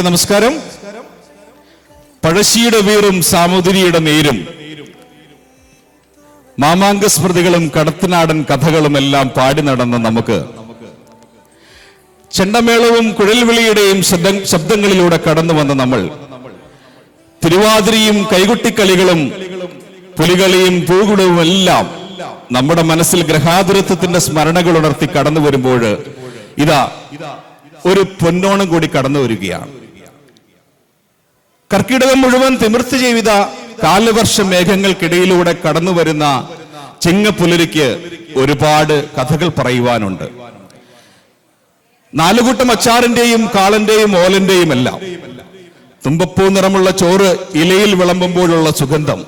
നമസ്കാരം. പഴശ്ശിയുടെ വീറും സാമൂതിരിയുടെ നേരും മാമാങ്ക സ്മൃതികളും കടത്തനാടൻ കഥകളും എല്ലാം പാടി നടന്ന നമുക്ക് ചെണ്ടമേളവും കുഴൽവിളിയുടെയും ശബ്ദങ്ങളിലൂടെ കടന്നു വന്ന നമ്മൾ തിരുവാതിരയും കൈകൊട്ടിക്കളികളും പുലികളിയും പൂകുടവും എല്ലാം നമ്മുടെ മനസ്സിൽ ഗ്രഹാതുരത്വത്തിന്റെ സ്മരണകൾ ഉണർത്തി കടന്നു വരുമ്പോൾ ഇതാ ഒരു പൊന്നോണം കൂടി കടന്നു വരികയാണ്. കർക്കിടകം മുഴുവൻ തിമിർത്ത് ചെയ്ത കാലവർഷ മേഘങ്ങൾക്കിടയിലൂടെ കടന്നു വരുന്ന ചിങ്ങപ്പുലരിക്ക് ഒരുപാട് കഥകൾ പറയുവാനുണ്ട്. നാലുകൂട്ടം അച്ചാറിന്റെയും കാളന്റെയും ഓലന്റെയും എല്ലാം തുമ്പപ്പൂ നിറമുള്ള ചോറ് ഇലയിൽ വിളമ്പുമ്പോഴുള്ള സുഗന്ധം,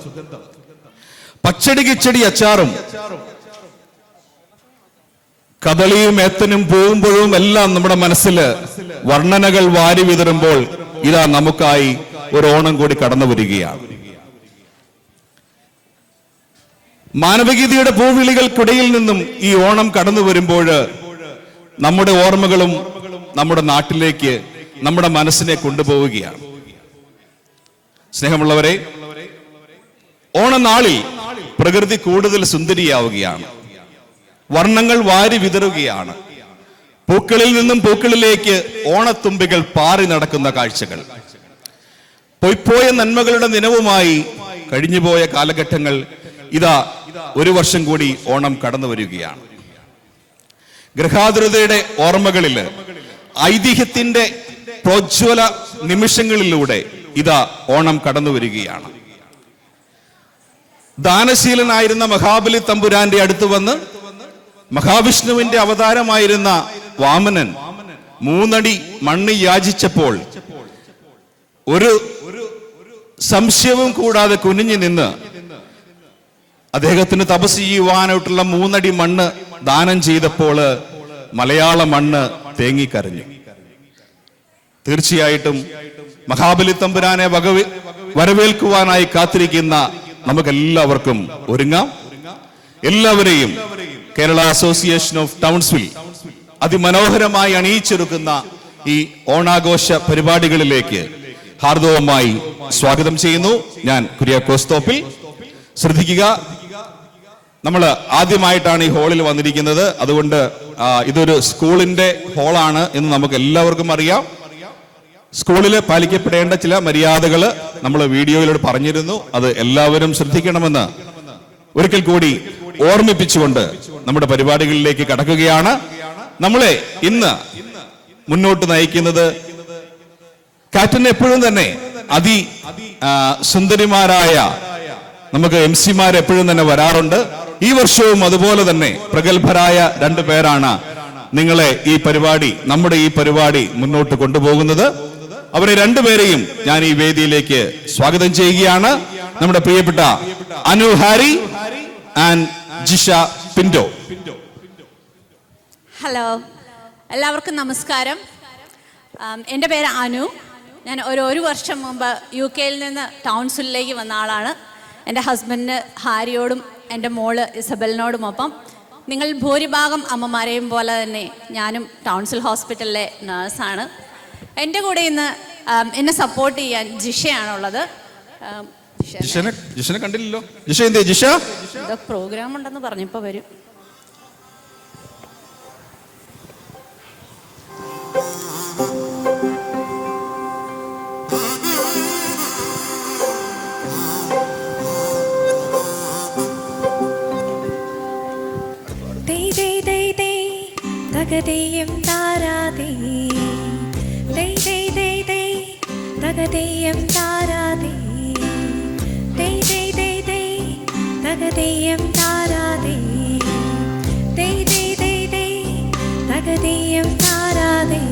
പച്ചടി കിച്ചടി അച്ചാറും കദളിയും ഏത്തനും പൂവുമ്പോഴും എല്ലാം നമ്മുടെ മനസ്സിൽ വർണ്ണനകൾ വാരി വിതറുമ്പോൾ ഇതാ നമുക്കായി ഒരു ഓണം കൂടി കടന്നു വരികയാണ്. മാനവികതയുടെ പൂവിളികൾക്കിടയിൽ നിന്നും ഈ ഓണം കടന്നു വരുമ്പോൾ നമ്മുടെ ഓർമ്മകളും നമ്മുടെ നാട്ടിലേക്ക് നമ്മുടെ മനസ്സിനെ കൊണ്ടുപോവുകയാണ്. സ്നേഹമുള്ളവരെ, ഓണനാളിൽ പ്രകൃതി കൂടുതൽ സുന്ദരിയാവുകയാണ്. വർണ്ണങ്ങൾ വാരി വിതറുകയാണ്. പൂക്കളിൽ നിന്നും പൂക്കളിലേക്ക് ഓണത്തുമ്പികൾ പാറി നടക്കുന്ന കാഴ്ചകൾ. പൊയ്പോയ നന്മകളുടെ നിലവുമായി കഴിഞ്ഞുപോയ കാലഘട്ടങ്ങൾ ഇതാ ഒരു വർഷം കൂടി ഓണം കടന്നു വരികയാണ്. ഗ്രഹാതുരതയുടെ ഓർമ്മകളിൽ ഐതിഹ്യത്തിന്റെ പ്രോജ്വല നിമിഷങ്ങളിലൂടെ ഇതാ ഓണം കടന്നു വരികയാണ്. ദാനശീലനായിരുന്ന മഹാബലി തമ്പുരാന്റെ അടുത്ത് വന്ന് മഹാവിഷ്ണുവിന്റെ അവതാരമായിരുന്ന വാമനൻ 3 അടി മണ്ണ് യാചിച്ചപ്പോൾ ഒരു സംശയവും കൂടാതെ കുനിഞ്ഞു നിന്ന് അദ്ദേഹത്തിന് തപസ് ചെയ്യുവാനായിട്ടുള്ള 3 അടി മണ്ണ് ദാനം ചെയ്തപ്പോൾ മലയാള മണ്ണ് തേങ്ങിക്കരഞ്ഞു. തീർച്ചയായിട്ടും മഹാബലി തമ്പുരാനെ വരവേൽക്കുവാനായി കാത്തിരിക്കുന്ന നമുക്കെല്ലാവർക്കും ഒരുങ്ങാം. എല്ലാവരെയും കേരള അസോസിയേഷൻ ഓഫ് ടൗൺസ്വിൽ അതിമനോഹരമായി അണിയിച്ചൊരുക്കുന്ന ഈ ഓണാഘോഷ പരിപാടികളിലേക്ക് ഹാർദവമായി സ്വാഗതം ചെയ്യുന്നു. ഞാൻ കുര്യാക്കോസ് തോപ്പിൽ. ശ്രദ്ധിക്കുക, നമ്മൾ ആദ്യമായിട്ടാണ് ഈ ഹാളിൽ വന്നിരിക്കുന്നത്. അതുകൊണ്ട് ഇതൊരു സ്കൂളിന്റെ ഹാളാണ് എന്ന് നമുക്ക് എല്ലാവർക്കും അറിയാം. സ്കൂളിൽ പാലിക്കപ്പെടേണ്ട ചില മര്യാദകൾ നമ്മൾ വീഡിയോയിലൂടെ പറഞ്ഞിരുന്നു. അത് എല്ലാവരും ശ്രദ്ധിക്കണമെന്ന് ഒരിക്കൽ കൂടി ഓർമ്മിപ്പിച്ചുകൊണ്ട് നമ്മുടെ പരിപാടികളിലേക്ക് കടക്കുകയാണ്. നമ്മളെ ഇന്ന് മുന്നോട്ട് നയിക്കുന്നത് കാറ്റൻ എപ്പോഴും തന്നെ സുന്ദരിമാരായ നമുക്ക് MC എപ്പോഴും തന്നെ വരാറുണ്ട്. ഈ വർഷവും അതുപോലെ തന്നെ പ്രഗത്ഭരായ 2 പേരാണ് നിങ്ങളെ നമ്മുടെ ഈ പരിപാടി മുന്നോട്ട് കൊണ്ടുപോകുന്നത്. അവരെ 2 പേരെയും ഞാൻ ഈ വേദിയിലേക്ക് സ്വാഗതം ചെയ്യുകയാണ്. നമ്മുടെ പ്രിയപ്പെട്ട Anu Harry and Jisha Pinto. Hello, എല്ലാവർക്കും നമസ്കാരം. എൻ്റെ പേര് അനു. ഞാൻ ഒരു വർഷം മുമ്പ് UK-യിൽ നിന്ന് ടൗൺസിലേക്ക് വന്ന ആളാണ്. എൻ്റെ ഹസ്ബൻഡ് ഹാരിയോടും എൻ്റെ മോള് ഇസബലിനോടുമൊപ്പം നിങ്ങൾ ഭൂരിഭാഗം അമ്മമാരെയും പോലെ തന്നെ ഞാനും ടൗൺസിൽ ഹോസ്പിറ്റലിലെ നേഴ്സാണ്. എൻ്റെ കൂടെ ഇന്ന് എന്നെ സപ്പോർട്ട് ചെയ്യാൻ ജിഷയാണുള്ളത്. ജിഷനെ കണ്ടില്ലല്ലോ. ജിഷ എന്തേ? ജിഷ പ്രോഗ്രാം ഉണ്ടെന്ന് പറഞ്ഞപ്പോൾ വരും. തകതേയം താരാതേ ദൈ ദൈ ദൈ ദൈ തകതേയം താരാതേ ദൈ ദൈ ദൈ ദൈ തകതേയം താരാതേ ദൈ ദൈ ദൈ ദൈ തകതേയം താരാതേ.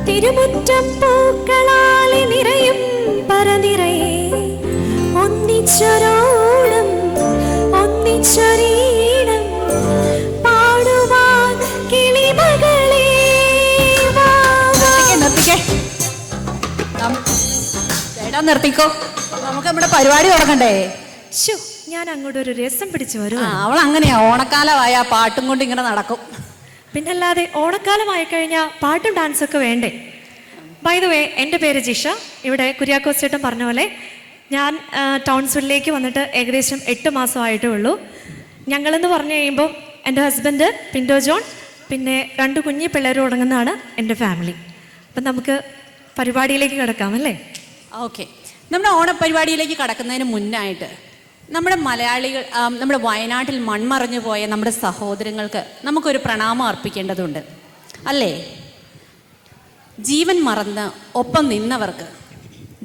തിരുമുറ്റം പൂക്കളാലെ നിറയും പറനിറയെ ഒന്നിച്ചൊരോണം ഒന്നിച്ചൊരീണം പാടുവാൻ കിളിമകളെ. ചേട്ടാ നിർത്തിക്കോ, നമുക്ക് നമ്മുടെ പരിപാടി തുടങ്ങണ്ടേ. ശ്ശോ, ഞാൻ അങ്ങോട്ട് ഒരു രസം പിടിച്ചു വരൂ. അവൾ അങ്ങനെയാ, ഓണക്കാലമായ പാട്ടും കൊണ്ട് ഇങ്ങനെ നടക്കും. പിന്നല്ലാതെ ഓണക്കാലമായി കഴിഞ്ഞാൽ പാട്ടും ഡാൻസൊക്കെ വേണ്ടേ? ബൈ ദ വേ, എൻ്റെ പേര് ജിഷ. ഇവിടെ കുര്യാക്കോസ് ചേട്ടൻ പറഞ്ഞ പോലെ ഞാൻ ടൗൺസിലേക്ക് വന്നിട്ട് ഏകദേശം 8 മാസമായിട്ടേ ഉള്ളൂ. ഞങ്ങളെന്ന് പറഞ്ഞു കഴിയുമ്പോൾ എൻ്റെ ഹസ്ബൻഡ് പിൻഡോ ജോൺ, പിന്നെ 2 കുഞ്ഞു പിള്ളേരും അടങ്ങുന്നതാണ് എൻ്റെ ഫാമിലി. അപ്പം നമുക്ക് പരിപാടിയിലേക്ക് കിടക്കാം അല്ലേ? ഓക്കെ, നമ്മുടെ ഓണപരിപാടിയിലേക്ക് കടക്കുന്നതിന് മുന്നായിട്ട് നമ്മുടെ മലയാളികൾ, നമ്മുടെ വയനാട്ടിൽ മൺമറഞ്ഞു പോയ നമ്മുടെ സഹോദരങ്ങൾക്ക് നമുക്കൊരു പ്രണാമം അർപ്പിക്കേണ്ടതുണ്ട് അല്ലേ? ജീവൻ മറന്ന് ഒപ്പം നിന്നവർക്ക്,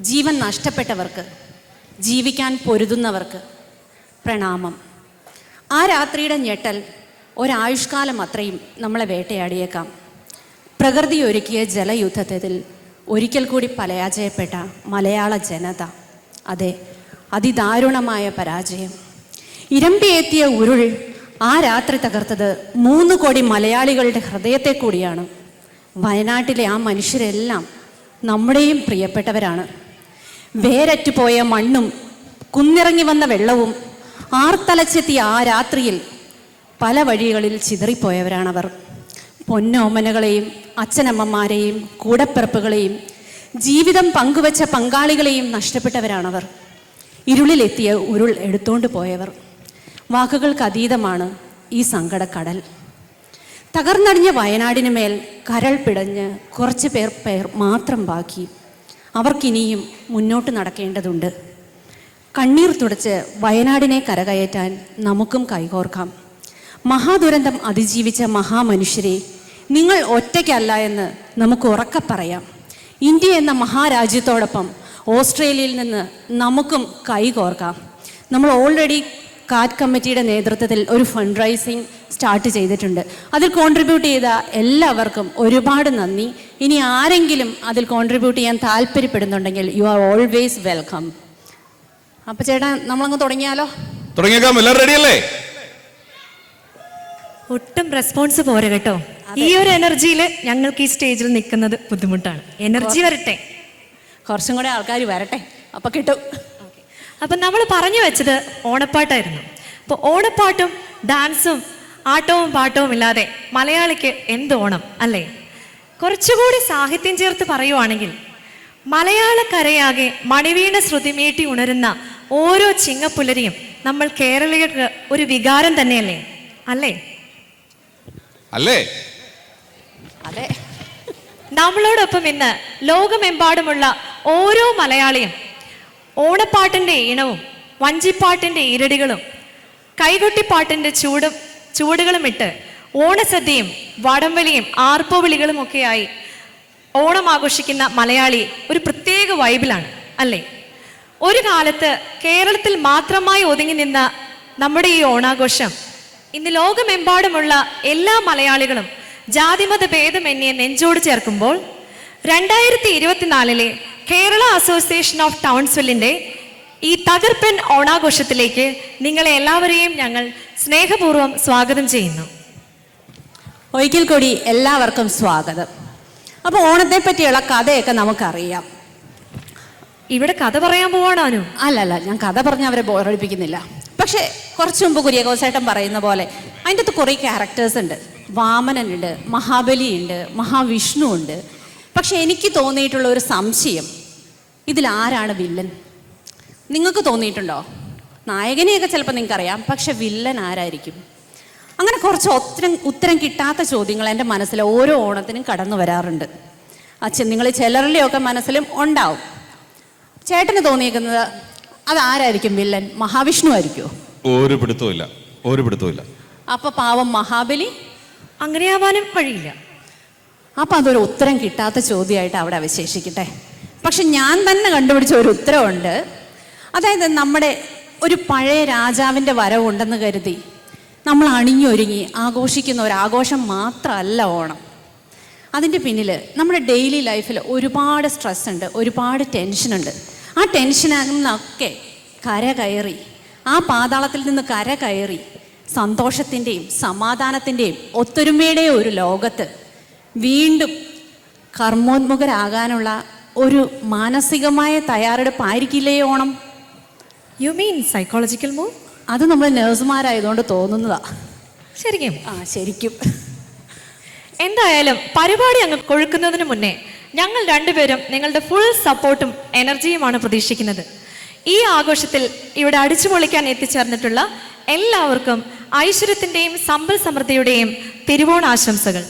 ജീവൻ നഷ്ടപ്പെട്ടവർക്ക്, ജീവിക്കാൻ പൊരുതുന്നവർക്ക് പ്രണാമം. ആ രാത്രിയുടെ ഞെട്ടൽ ഒരായുഷ്കാലം അത്രയും നമ്മളെ വേട്ടയാടിയേക്കാം. പ്രകൃതി ഒരുക്കിയ ജലയുദ്ധത്തിൽ ഒരിക്കൽ കൂടി പരാജയപ്പെട്ട മലയാള ജനത, അതെ, അതിദാരുണമായ പരാജയം. ഇരമ്പിയെത്തിയ ഉരുൾ ആ രാത്രി തകർത്തത് 3 കോടി മലയാളികളുടെ ഹൃദയത്തെ കൂടിയാണ്. വയനാട്ടിലെ ആ മനുഷ്യരെല്ലാം നമ്മുടെയും പ്രിയപ്പെട്ടവരാണ്. വേരറ്റുപോയ മണ്ണും കുന്നിറങ്ങി വന്ന വെള്ളവും ആർത്തലച്ചെത്തിയ ആ രാത്രിയിൽ പല വഴികളിൽ ചിതറിപ്പോയവരാണവർ. പൊന്നോമനകളെയും അച്ഛനമ്മമാരെയും കൂടപ്പിറപ്പുകളെയും ജീവിതം പങ്കുവച്ച പങ്കാളികളെയും നഷ്ടപ്പെട്ടവരാണവർ. ഇരുളിലെത്തിയ ഉരുൾ എടുത്തോണ്ട് പോയവർ. വാക്കുകൾക്ക് അതീതമാണ് ഈ സങ്കടക്കടൽ. തകർന്നടിഞ്ഞ വയനാടിന് മേൽ കരൾ പിടഞ്ഞ് കുറച്ച് പേർ മാത്രം ബാക്കി. അവർക്കിനിയും മുന്നോട്ട് നടക്കേണ്ടതുണ്ട്. കണ്ണീർ തുടച്ച് വയനാടിനെ കരകയറ്റാൻ നമുക്കും കൈകോർക്കാം. മഹാദുരന്തം അതിജീവിച്ച മഹാമനുഷ്യരെ, നിങ്ങൾ ഒറ്റയ്ക്കല്ല എന്ന് നമുക്ക് ഉറക്കെ പറയാം. ഇന്ത്യ എന്ന മഹാരാജ്യത്തോടൊപ്പം ഓസ്ട്രേലിയയിൽ നിന്ന് നമുക്കും കൈകോർക്കാം. നമ്മൾ ഓൾറെഡി കാറ്റ് കമ്മിറ്റിയുടെ നേതൃത്വത്തിൽ ഒരു ഫണ്ട് റൈസിങ് സ്റ്റാർട്ട് ചെയ്തിട്ടുണ്ട്. അതിൽ കോൺട്രിബ്യൂട്ട് ചെയ്ത എല്ലാവർക്കും ഒരുപാട് നന്ദി. ഇനി ആരെങ്കിലും അതിൽ കോൺട്രിബ്യൂട്ട് ചെയ്യാൻ താല്പര്യപ്പെടുന്നുണ്ടെങ്കിൽ യു ആർ ഓൾവേസ് വെൽക്കം. അപ്പൊ ചേട്ടാ, നമ്മളങ്ങ് തുടങ്ങിയാലോ? തുടങ്ങിയേക്കാം. എല്ലാവരും റെഡിയല്ലേ? ഒട്ടും റെസ്പോൺസ് പോരെ കേട്ടോ. ഈ ഒരു എനർജിയിൽ ഞങ്ങൾക്ക് ഈ സ്റ്റേജിൽ നിൽക്കുന്നത് ബുദ്ധിമുട്ടാണ്. എനർജി വരട്ടെ, കുറച്ചും കൂടെ ആൾക്കാർ വരട്ടെ, അപ്പൊ കിട്ടും. അപ്പം നമ്മൾ പറഞ്ഞു വെച്ചത് ഓണപ്പാട്ടായിരുന്നു. അപ്പോൾ ഓണപ്പാട്ടും ഡാൻസും ആട്ടവും പാട്ടവും ഇല്ലാതെ മലയാളിക്ക് എന്ത് ഓണം അല്ലേ? കുറച്ചുകൂടി സാഹിത്യം ചേർത്ത് പറയുവാണെങ്കിൽ മലയാളക്കരയാകെ മണിവീണ ശ്രുതിമീട്ടി ഉണരുന്ന ഓരോ ചിങ്ങപ്പുലരിയും നമ്മൾ കേരളീയർക്ക് ഒരു വികാരം തന്നെയല്ലേ? അല്ലേ? അല്ലേ? അതെ. നമ്മളോടൊപ്പം ഇന്ന് ലോകമെമ്പാടുമുള്ള ഓരോ മലയാളിയും ഓണപ്പാട്ടിൻ്റെ ഈണവും വഞ്ചിപ്പാട്ടിൻ്റെ ഈരടികളും കൈകൊട്ടിപ്പാട്ടിൻ്റെ ചൂടുകളും ഇട്ട് ഓണസദ്യയും വടംവലിയും ആർപ്പുവിളികളും ഒക്കെയായി ഓണം ആഘോഷിക്കുന്ന മലയാളി ഒരു പ്രത്യേക വൈബിലാണ് അല്ലേ? ഒരു കാലത്ത് കേരളത്തിൽ മാത്രമായി ഒതുങ്ങി നിന്ന നമ്മുടെ ഈ ഓണാഘോഷം ഇന്ന് ലോകമെമ്പാടുമുള്ള എല്ലാ മലയാളികളും ജാതിമത ഭേദമന്യേ നെഞ്ചോട് ചേർക്കുമ്പോൾ 2024 കേരള അസോസിയേഷൻ ഓഫ് ടൗൺസ്വില്ലിൻ്റെ ഈ തകർപ്പൻ ഓണാഘോഷത്തിലേക്ക് നിങ്ങളെ എല്ലാവരെയും ഞങ്ങൾ സ്നേഹപൂർവ്വം സ്വാഗതം ചെയ്യുന്നു. ഒരിക്കൽ കൂടി എല്ലാവർക്കും സ്വാഗതം. അപ്പോൾ ഓണത്തെ പറ്റിയുള്ള കഥയൊക്കെ നമുക്കറിയാം. ഇവിടെ കഥ പറയാൻ പോവാണോ? അല്ലല്ല, ഞാൻ കഥ പറഞ്ഞ് അവരെ ബോറടിപ്പിക്കുന്നില്ല. പക്ഷേ കുറച്ചു മുമ്പ് കുര്യാക്കോസേട്ടൻ പറയുന്ന പോലെ അതിൻ്റെ അകത്ത് കുറേ ക്യാരക്ടേഴ്സ് ഉണ്ട്. വാമനനുണ്ട്, മഹാബലിയുണ്ട്, മഹാവിഷ്ണു ഉണ്ട്. പക്ഷെ എനിക്ക് തോന്നിയിട്ടുള്ള ഒരു സംശയം, ഇതിലാരാണ് വില്ലൻ? നിങ്ങൾക്ക് തോന്നിയിട്ടുണ്ടോ? നായകനെയൊക്കെ ചിലപ്പോൾ നിങ്ങൾക്കറിയാം, പക്ഷെ വില്ലൻ ആരായിരിക്കും? അങ്ങനെ കുറച്ച് ഉത്തരം കിട്ടാത്ത ചോദ്യങ്ങൾ എൻ്റെ മനസ്സിൽ ഓരോ ഓണത്തിനും കടന്നു വരാറുണ്ട്. നിങ്ങൾ ചിലരുടെയൊക്കെ മനസ്സിലും ഉണ്ടാവും. ചേട്ടന് തോന്നിയേക്കുന്നത് അതാരായിരിക്കും വില്ലൻ? മഹാവിഷ്ണു ആയിരിക്കുമോ? ഒരു പിടുത്തവുമില്ല. അപ്പൊ പാവം മഹാബലി? അങ്ങനെയാവാനും വഴിയില്ല. അപ്പം അതൊരു ഉത്തരം കിട്ടാത്ത ചോദ്യമായിട്ട് അവിടെ അവശേഷിക്കട്ടെ. പക്ഷെ ഞാൻ തന്നെ കണ്ടുപിടിച്ച ഒരു ഉത്തരവുണ്ട്. അതായത് നമ്മുടെ ഒരു പഴയ രാജാവിൻ്റെ വരവുണ്ടെന്ന് കരുതി നമ്മൾ അണിഞ്ഞൊരുങ്ങി ആഘോഷിക്കുന്ന ഒരു ആഘോഷം മാത്രമല്ല ഓണം. അതിൻ്റെ പിന്നിൽ നമ്മുടെ ഡെയിലി ലൈഫിൽ ഒരുപാട് സ്ട്രെസ് ഉണ്ട്, ഒരുപാട് ടെൻഷനുണ്ട്. ആ ടെൻഷനിൽ നിന്നൊക്കെ കരകയറി, ആ പാതാളത്തിൽ നിന്ന് കരകയറി സന്തോഷത്തിൻ്റെയും സമാധാനത്തിൻ്റെയും ഒത്തൊരുമയുടെയും ഒരു ലോകത്ത് വീണ്ടും കർമ്മോന്മുഖരാകാനുള്ള ഒരു മാനസികമായ തയ്യാറെടുപ്പായിരിക്കില്ലേ Onam? You mean psychological move? അത് നമ്മൾ നേഴ്സുമാരായതുകൊണ്ട് തോന്നുന്നതാ. ശരിക്കും ശരിക്കും. എന്തായാലും പരിപാടി അങ്ങ് കൊഴുക്കുന്നതിന് മുന്നേ ഞങ്ങൾ രണ്ടുപേരും നിങ്ങളുടെ ഫുൾ സപ്പോർട്ടും എനർജിയുമാണ് പ്രതീക്ഷിക്കുന്നത്. ഈ ആഘോഷത്തിൽ ഇവിടെ അടിച്ചു പൊളിക്കാൻ എത്തിച്ചേർന്നിട്ടുള്ള എല്ലാവർക്കും ഐശ്വര്യത്തിൻ്റെയും സമ്പൽ സമൃദ്ധിയുടെയും തിരുവോണാശംസകൾ.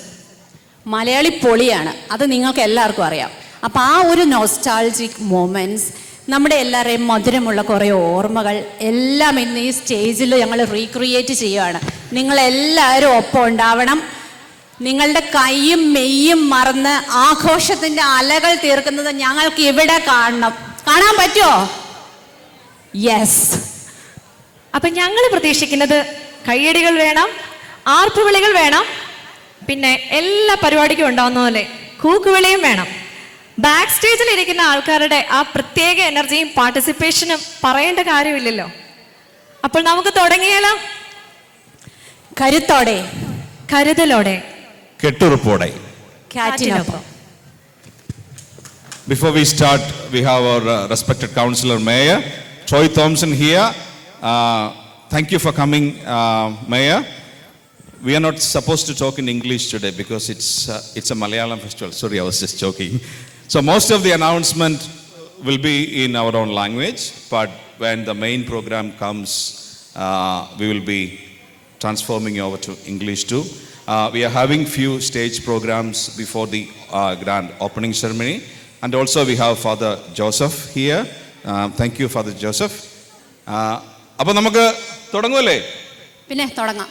മലയാളി പൊളിയാണ്, അത് നിങ്ങൾക്ക് എല്ലാവർക്കും അറിയാം. അപ്പം ആ ഒരു നോസ്റ്റാൾജിക് മൊമെൻറ്റ്സ്, നമ്മുടെ എല്ലാവരുടെയും മധുരമുള്ള കുറേ ഓർമ്മകൾ എല്ലാം ഇന്ന് ഈ സ്റ്റേജിൽ ഞങ്ങൾ റീക്രിയേറ്റ് ചെയ്യുകയാണ്. നിങ്ങളെല്ലാവരും ഒപ്പം ഉണ്ടാവണം. നിങ്ങളുടെ കൈയും മെയ്യും മറന്ന് ആഘോഷത്തിൻ്റെ അലകൾ തീർക്കുന്നത് ഞങ്ങൾക്ക് ഇവിടെ കാണാൻ പറ്റുമോ? യെസ്. അപ്പം ഞങ്ങൾ പ്രതീക്ഷിക്കുന്നത് കയ്യടികൾ വേണം, ആർപ്പുവിളികൾ വേണം, പിന്നെ എല്ലാ പരിപാടിക്കും ഉണ്ടാവുന്ന പോലെ കൂക്കുവിളിയും വേണം. ബാക്ക് സ്റ്റേജിൽ ഇരിക്കുന്ന ആൾക്കാരുടെ ആ പ്രത്യേക എനർജിയും പാർട്ടിസിപ്പേഷനും പറയേണ്ട കാര്യമില്ലല്ലോ. അപ്പോൾ നമുക്ക് തുടങ്ങിയാലോ? കരുത്തോടെ, കരുതലോടെ, കെട്ടുറപ്പോടെ. കാറ്റിനൊപ്പം. Before we start, we have our respected councillor mayor, Troy Thompson here. Thank you for coming, mayor. We are not supposed to talk in English today because it's a Malayalam festival. Sorry, I was just joking. So most of the announcement will be in our own language, but when the main program comes, we will be transforming over to English too. We are having few stage programs before the grand opening ceremony, and also we have Father Joseph here. Thank you, Father Joseph. അപ്പോൾ നമുക്ക് തുടങ്ങുമല്ലേ? പിന്നെ തുടങ്ങാം.